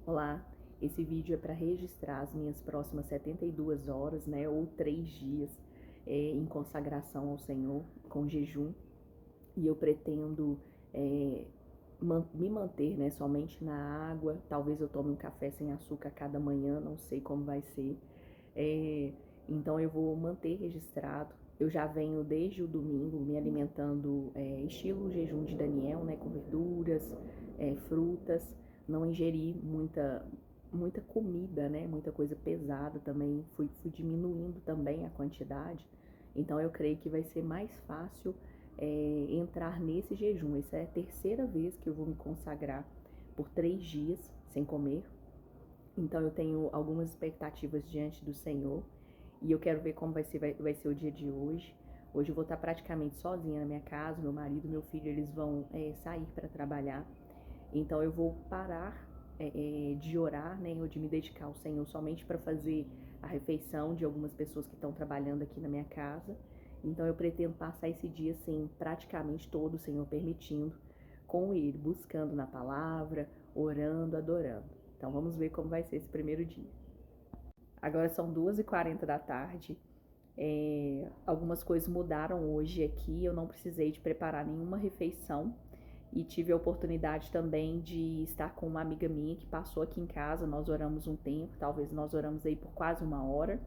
Olá, esse vídeo é para registrar as minhas próximas 72 horas, né, ou 3 dias em consagração ao Senhor, com jejum, e eu pretendo é, me manter, né, somente na água. Talvez eu tome um café sem açúcar cada manhã, não sei como vai ser. É, então eu vou manter registrado. Eu já venho desde o domingo me alimentando estilo jejum de Daniel, né, com verduras, frutas. Não ingeri muita comida, né, muita coisa pesada também. Fui diminuindo também a quantidade. Então eu creio que vai ser mais fácil entrar nesse jejum. Essa é a terceira vez que eu vou me consagrar por 3 dias sem comer. Então eu tenho algumas expectativas diante do Senhor e eu quero ver como vai ser o dia de hoje. Hoje eu vou estar praticamente sozinha na minha casa, meu marido, meu filho, eles vão sair para trabalhar. Então eu vou parar de orar, né, ou de me dedicar ao Senhor somente para fazer a refeição de algumas pessoas que estão trabalhando aqui na minha casa. Então eu pretendo passar esse dia assim, praticamente todo, o Senhor permitindo, com Ele, buscando na palavra, orando, adorando. Então vamos ver como vai ser esse primeiro dia. Agora são 2h40 da tarde. Algumas coisas mudaram hoje aqui. Eu não precisei de preparar nenhuma refeição. E tive a oportunidade também de estar com uma amiga minha que passou aqui em casa. Nós oramos um tempo, talvez nós oramos aí por quase 1 hora.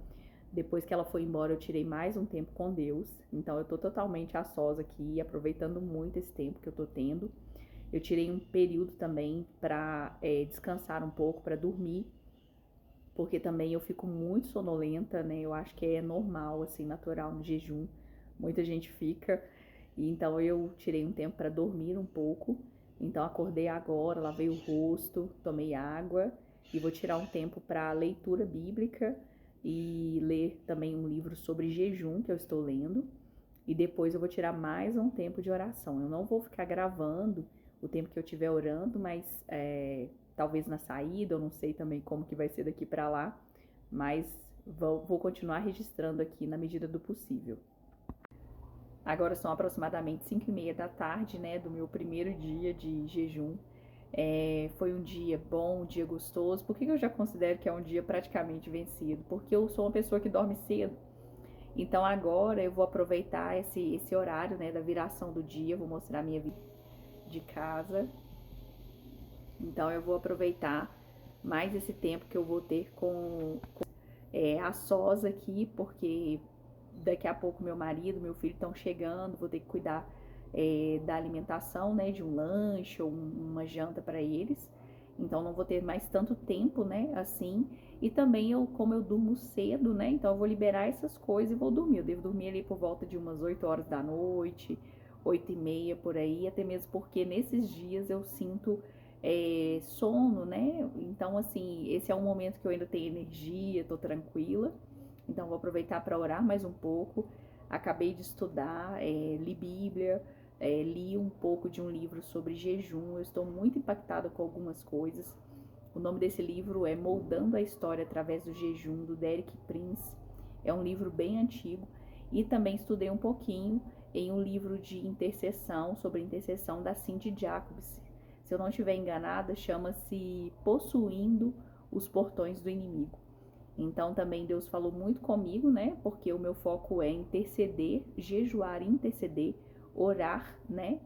Depois que ela foi embora, eu tirei mais um tempo com Deus. Então eu tô totalmente a sós aqui, aproveitando muito esse tempo que eu tô tendo. Eu tirei um período também para descansar um pouco, para dormir, porque também eu fico muito sonolenta, né? Eu acho que é normal, assim, natural no jejum. Muita gente fica. E então eu tirei um tempo para dormir um pouco. Então acordei agora, lavei o rosto, tomei água e vou tirar um tempo para leitura bíblica e ler também um livro sobre jejum que eu estou lendo. E depois eu vou tirar mais um tempo de oração. Eu não vou ficar gravando o tempo que eu estiver orando, mas talvez na saída, eu não sei também como que vai ser daqui para lá, mas vou continuar registrando aqui na medida do possível. Agora são aproximadamente 5h30 da tarde, né, do meu primeiro dia de jejum. Foi um dia bom, um dia gostoso. Por que eu já considero que é um dia praticamente vencido? Porque eu sou uma pessoa que dorme cedo. Então agora eu vou aproveitar esse horário, né, da viração do dia, vou mostrar a minha vida de casa. Então eu vou aproveitar mais esse tempo que eu vou ter com a sós aqui, porque daqui a pouco meu marido, meu filho estão chegando, vou ter que cuidar da alimentação, né, de um lanche ou uma janta para eles. Então não vou ter mais tanto tempo, né, assim. E também como eu durmo cedo, né, então eu vou liberar essas coisas e vou dormir. Eu devo dormir ali por volta de umas 8 horas da noite, 8h30 por aí, até mesmo porque nesses dias eu sinto sono, né? Então, assim, esse é um momento que eu ainda tenho energia, tô tranquila. Então, vou aproveitar para orar mais um pouco. Acabei de estudar, li Bíblia, li um pouco de um livro sobre jejum. Eu estou muito impactada com algumas coisas. O nome desse livro é Moldando a História através do Jejum, do Derek Prince. É um livro bem antigo. E também estudei um pouquinho em um livro de intercessão, sobre intercessão da Cindy Jacobs. Se eu não estiver enganada, chama-se Possuindo os Portões do Inimigo. Então também Deus falou muito comigo, né? Porque o meu foco é interceder, jejuar, interceder, orar, né?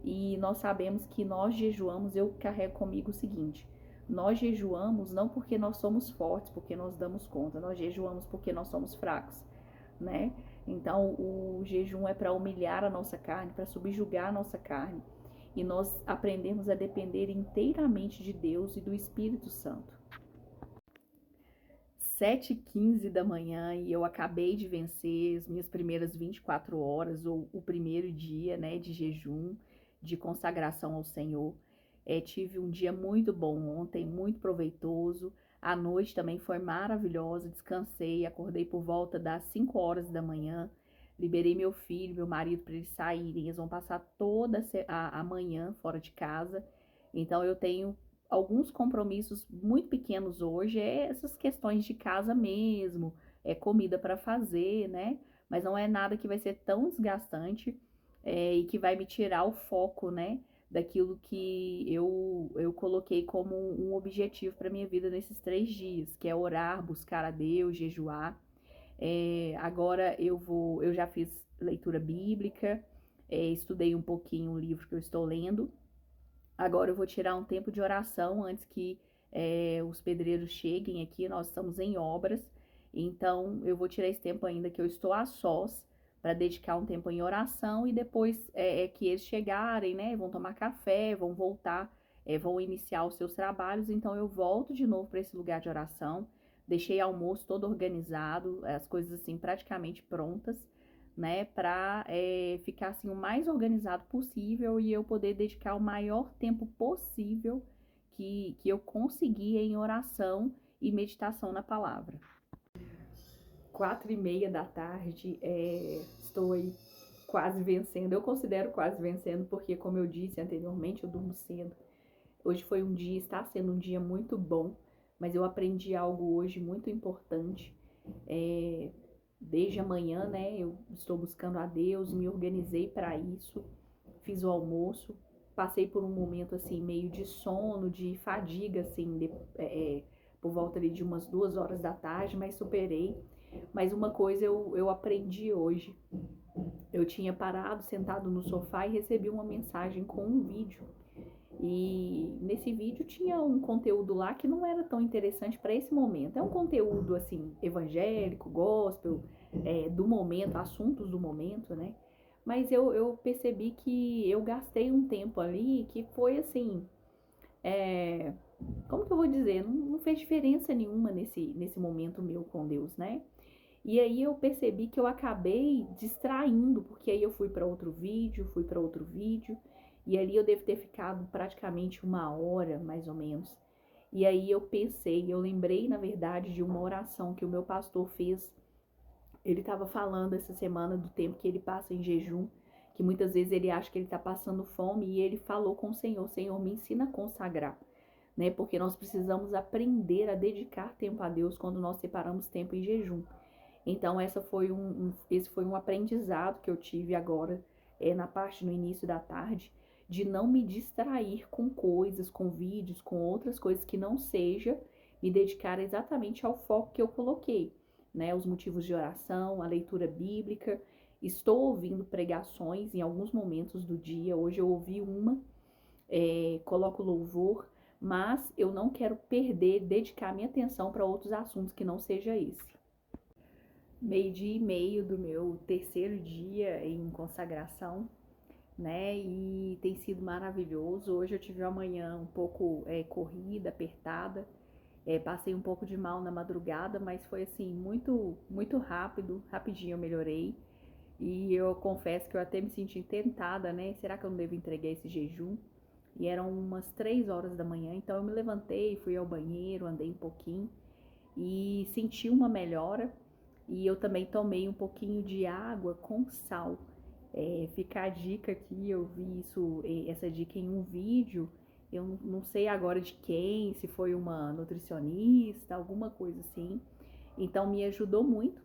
E nós sabemos que nós jejuamos, eu carrego comigo o seguinte: nós jejuamos não porque nós somos fortes, porque nós damos conta, nós jejuamos porque nós somos fracos, né? Então o jejum é para humilhar a nossa carne, para subjugar a nossa carne, e nós aprendemos a depender inteiramente de Deus e do Espírito Santo. 7h15 da manhã e eu acabei de vencer as minhas primeiras 24 horas, ou o primeiro dia, né, de jejum, de consagração ao Senhor. Tive um dia muito bom ontem, muito proveitoso. A noite também foi maravilhosa, descansei, acordei por volta das 5 horas da manhã. Liberei meu filho, meu marido para eles saírem. Eles vão passar toda a manhã fora de casa. Então eu tenho alguns compromissos muito pequenos hoje, essas questões de casa mesmo, comida para fazer, né? Mas não é nada que vai ser tão desgastante e que vai me tirar o foco, né? daquilo que eu coloquei como um objetivo para minha vida nesses 3 dias, que é orar, buscar a Deus, jejuar. Agora eu já fiz leitura bíblica, estudei um pouquinho o livro que eu estou lendo. Agora eu vou tirar um tempo de oração antes que os pedreiros cheguem aqui. Nós estamos em obras, então eu vou tirar esse tempo ainda que eu estou a sós para dedicar um tempo em oração e depois que eles chegarem, né, vão tomar café, vão voltar, vão iniciar os seus trabalhos. Então eu volto de novo para esse lugar de oração. Deixei almoço todo organizado, as coisas assim praticamente prontas, né, para ficar assim o mais organizado possível e eu poder dedicar o maior tempo possível que eu conseguir em oração e meditação na palavra. 4h30 da tarde, estou aí quase vencendo. Eu considero quase vencendo porque, como eu disse anteriormente, eu durmo cedo. Hoje foi um dia, está sendo um dia muito bom, mas eu aprendi algo hoje muito importante. Desde amanhã, né, eu estou buscando a Deus, me organizei para isso, fiz o almoço, passei por um momento assim meio de sono, de fadiga, assim, por volta ali de umas 2 horas da tarde, mas superei. Mas uma coisa eu aprendi hoje. Eu tinha parado, sentado no sofá e recebi uma mensagem com um vídeo. E nesse vídeo tinha um conteúdo lá que não era tão interessante para esse momento. É um conteúdo assim evangélico, gospel, do momento, assuntos do momento, né? Mas eu percebi que eu gastei um tempo ali que foi assim, como que eu vou dizer? Não fez diferença nenhuma nesse momento meu com Deus, né? E aí eu percebi que eu acabei distraindo, porque aí eu fui para outro vídeo, e ali eu devo ter ficado praticamente 1 hora, mais ou menos. E aí eu lembrei, na verdade, de uma oração que o meu pastor fez. Ele estava falando essa semana do tempo que ele passa em jejum, que muitas vezes ele acha que ele está passando fome, e ele falou com o Senhor: Senhor, me ensina a consagrar, né? Porque nós precisamos aprender a dedicar tempo a Deus quando nós separamos tempo em jejum. Então esse foi um aprendizado que eu tive agora, na parte no início da tarde, de não me distrair com coisas, com vídeos, com outras coisas que não seja me dedicar exatamente ao foco que eu coloquei, né? Os motivos de oração, a leitura bíblica. Estou ouvindo pregações em alguns momentos do dia. Hoje eu ouvi uma, coloco louvor, mas eu não quero dedicar minha atenção para outros assuntos que não seja esse. 12h30 do meu terceiro dia em consagração, né? E tem sido maravilhoso. Hoje eu tive uma manhã um pouco corrida, apertada. Passei um pouco de mal na madrugada, mas foi assim, muito, muito rápido, rapidinho eu melhorei. E eu confesso que eu até me senti tentada, né? Será que eu não devo entregar esse jejum? E eram umas 3 horas da manhã, então eu me levantei, fui ao banheiro, andei um pouquinho e senti uma melhora. E eu também tomei um pouquinho de água com sal. Fica a dica aqui, eu vi essa dica em um vídeo, eu não sei agora de quem, se foi uma nutricionista, alguma coisa assim. Então me ajudou muito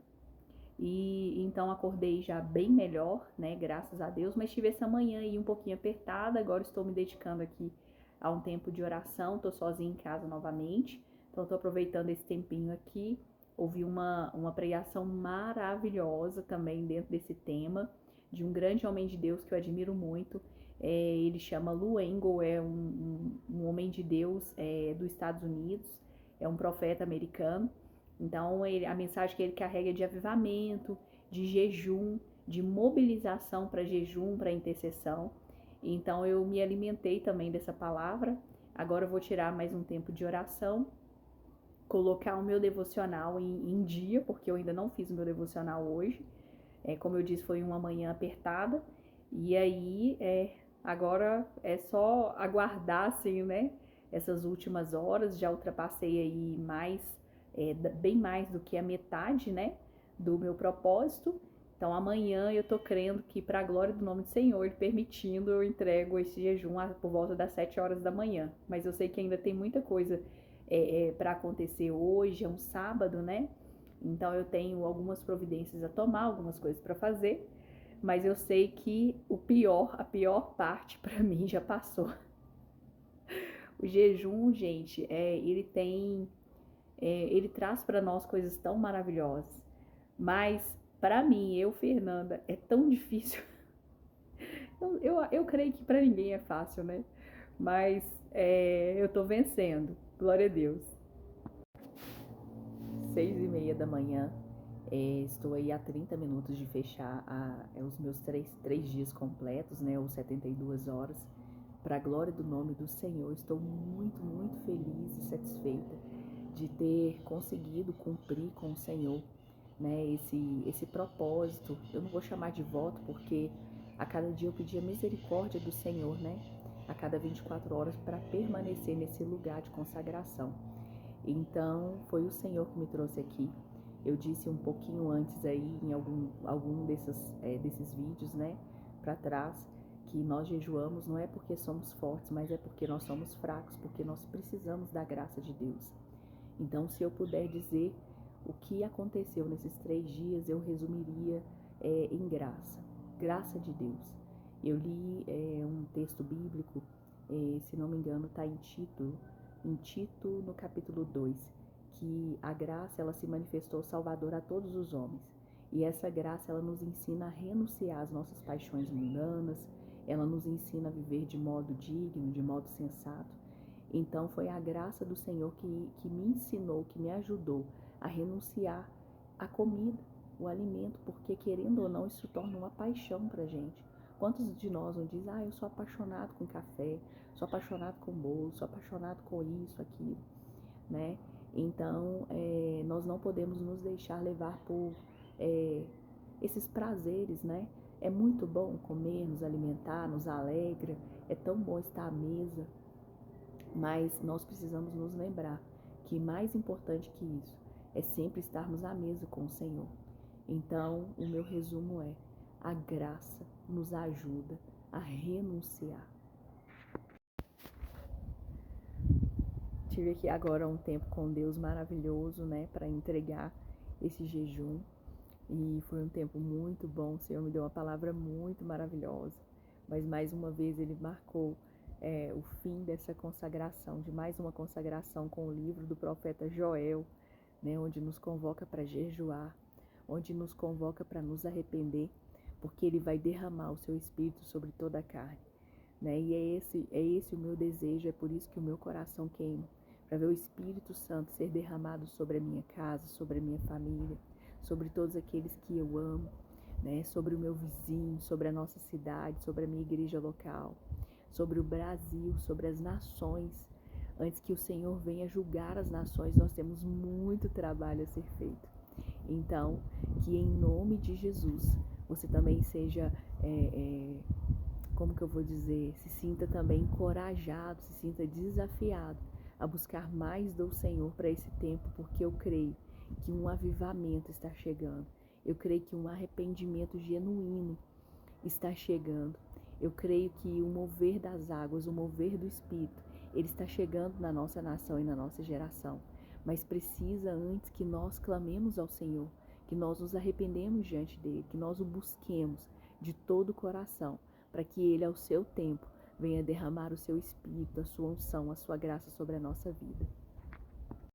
e então acordei já bem melhor, né, graças a Deus, mas tive essa manhã aí um pouquinho apertada. Agora estou me dedicando aqui a um tempo de oração, tô sozinha em casa novamente, então tô aproveitando esse tempinho aqui. Ouvi uma pregação maravilhosa também dentro desse tema, de um grande homem de Deus que eu admiro muito. Ele chama Lou Engle, é um homem de Deus dos Estados Unidos, é um profeta americano. Então a mensagem que ele carrega é de avivamento, de jejum, de mobilização para jejum, para intercessão. Então eu me alimentei também dessa palavra. Agora eu vou tirar mais um tempo de oração, colocar o meu devocional em dia, porque eu ainda não fiz o meu devocional hoje. Como eu disse, foi uma manhã apertada. E aí, agora é só aguardar, assim, né? Essas últimas horas, já ultrapassei aí bem mais do que a metade, né? Do meu propósito. Então, amanhã eu tô crendo que, para a glória do nome do Senhor, permitindo, eu entrego esse jejum por volta das 7 horas da manhã. Mas eu sei que ainda tem muita coisa para acontecer hoje, é um sábado, né? Então eu tenho algumas providências a tomar, algumas coisas para fazer, Mas eu sei que a pior parte para mim já passou. O jejum, gente, ele traz para nós coisas tão maravilhosas. Mas para mim, Fernanda, é tão difícil. Eu creio que para ninguém é fácil, né? Mas eu tô vencendo. Glória a Deus. 6:30 da manhã. Estou aí a 30 minutos de fechar os meus três dias completos, né? Ou 72 horas. Para a glória do nome do Senhor, estou muito, muito feliz e satisfeita de ter conseguido cumprir com o Senhor, né? Esse propósito. Eu não vou chamar de voto, porque a cada dia eu pedi a misericórdia do Senhor, né? A cada 24 horas para permanecer nesse lugar de consagração. Então, foi o Senhor que me trouxe aqui. Eu disse um pouquinho antes aí, em algum desses vídeos, né, para trás, que nós jejuamos não é porque somos fortes, mas é porque nós somos fracos, porque nós precisamos da graça de Deus. Então, se eu puder dizer o que aconteceu nesses 3 dias, eu resumiria em graça. Graça de Deus. Eu li um texto bíblico, se não me engano, está em Tito, no capítulo 2, que a graça ela se manifestou salvadora a todos os homens. E essa graça ela nos ensina a renunciar às nossas paixões mundanas, ela nos ensina a viver de modo digno, de modo sensato. Então foi a graça do Senhor que me ensinou, que me ajudou a renunciar à comida, o alimento, porque querendo ou não isso se torna uma paixão pra gente. Quantos de nós não dizem, eu sou apaixonado com café, sou apaixonado com bolo, sou apaixonado com isso, aquilo, né? Então, nós não podemos nos deixar levar por esses prazeres, né? É muito bom comer, nos alimentar, nos alegra, é tão bom estar à mesa, mas nós precisamos nos lembrar que mais importante que isso é sempre estarmos à mesa com o Senhor. Então, o meu resumo é: a graça nos ajuda a renunciar. Tive aqui agora um tempo com Deus maravilhoso, né, para entregar esse jejum. E foi um tempo muito bom. O Senhor me deu uma palavra muito maravilhosa. Mas mais uma vez Ele marcou o fim dessa consagração, de mais uma consagração com o livro do profeta Joel, né, onde nos convoca para jejuar, onde nos convoca para nos arrepender, porque Ele vai derramar o seu Espírito sobre toda a carne. Né? E é esse o meu desejo, é por isso que o meu coração queima, para ver o Espírito Santo ser derramado sobre a minha casa, sobre a minha família, sobre todos aqueles que eu amo, né? Sobre o meu vizinho, sobre a nossa cidade, sobre a minha igreja local, sobre o Brasil, sobre as nações. Antes que o Senhor venha julgar as nações, nós temos muito trabalho a ser feito. Então, que em nome de Jesus, você também seja, como que eu vou dizer, se sinta também encorajado, se sinta desafiado a buscar mais do Senhor para esse tempo, porque eu creio que um avivamento está chegando. Eu creio que um arrependimento genuíno está chegando. Eu creio que o mover das águas, o mover do Espírito, ele está chegando na nossa nação e na nossa geração. Mas precisa antes que nós clamemos ao Senhor, que nós nos arrependemos diante dele, que nós o busquemos de todo o coração, para que ele, ao seu tempo, venha derramar o seu Espírito, a sua unção, a sua graça sobre a nossa vida.